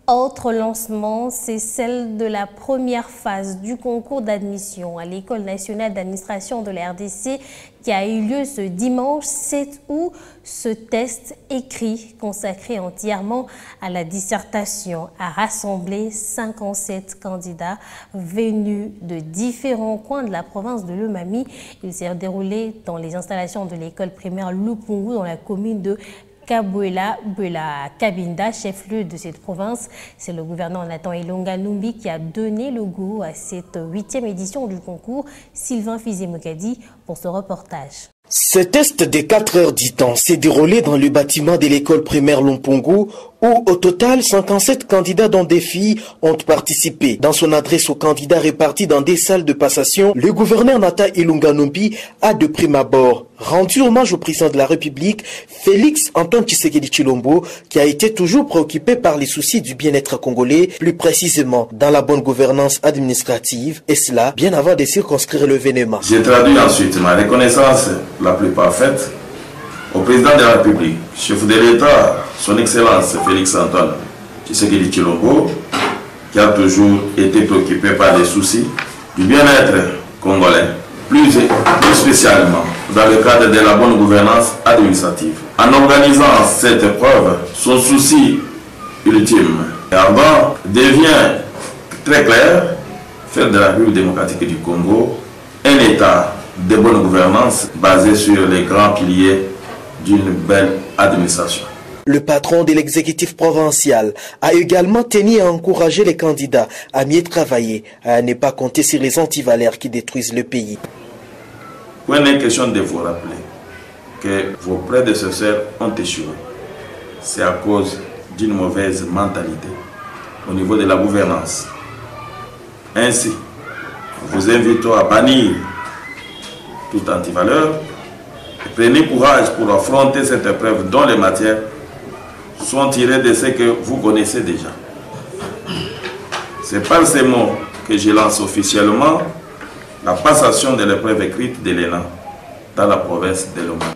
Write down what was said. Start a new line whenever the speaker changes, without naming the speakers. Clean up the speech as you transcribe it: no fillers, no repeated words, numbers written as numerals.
Autre lancement, c'est celle de la première phase du concours d'admission à l'École nationale d'administration de la RDC qui a eu lieu ce dimanche 7 août. Ce test écrit consacré entièrement à la dissertation a rassemblé 57 candidats venus de différents coins de la province de Lomami. Il s'est déroulé dans les installations de l'école primaire Lupungu dans la commune de Kabuela Kabinda, chef-lieu de cette province. C'est le gouverneur Nathan Ilonga Numbi qui a donné le goût à cette 8e édition du concours. Sylvain Fizemokadi pour ce reportage.
Ce test de 4 heures du temps s'est déroulé dans le bâtiment de l'école primaire Lupungu où au total 57 candidats dont des filles ont participé. Dans son adresse aux candidats répartis dans des salles de passation, le gouverneur Nathan Ilonga Numbi a de prime abord rendu hommage au président de la République, Félix Antoine Tshisekedi Tshilombo, qui a été toujours préoccupé par les soucis du bien-être congolais, plus précisément dans la bonne gouvernance administrative, et cela bien avant de circonscrire l'événement.
J'ai traduit ensuite ma reconnaissance la plus parfaite au président de la République, chef de l'État, son Excellence Félix Antoine Tshisekedi Tshilombo, qui a toujours été préoccupé par les soucis du bien-être congolais, plus spécialement dans le cadre de la bonne gouvernance administrative. En organisant cette épreuve, son souci ultime et ardent devient très clair: faire de la République démocratique du Congo un État de bonne gouvernance basé sur les grands piliers d'une belle administration.
Le patron de l'exécutif provincial a également tenu à encourager les candidats à mieux travailler, à ne pas compter sur les antivaleurs qui détruisent le pays.
Il n'est question de vous rappeler que vos prédécesseurs ont échoué. C'est à cause d'une mauvaise mentalité au niveau de la gouvernance. Ainsi, nous vous invitons à bannir toute antivaleur. Prenez courage pour affronter cette épreuve dont les matières sont tirées de ce que vous connaissez déjà. C'est par ces mots que je lance officiellement la passation de l'épreuve écrite de l'ENA dans la province de Lomami.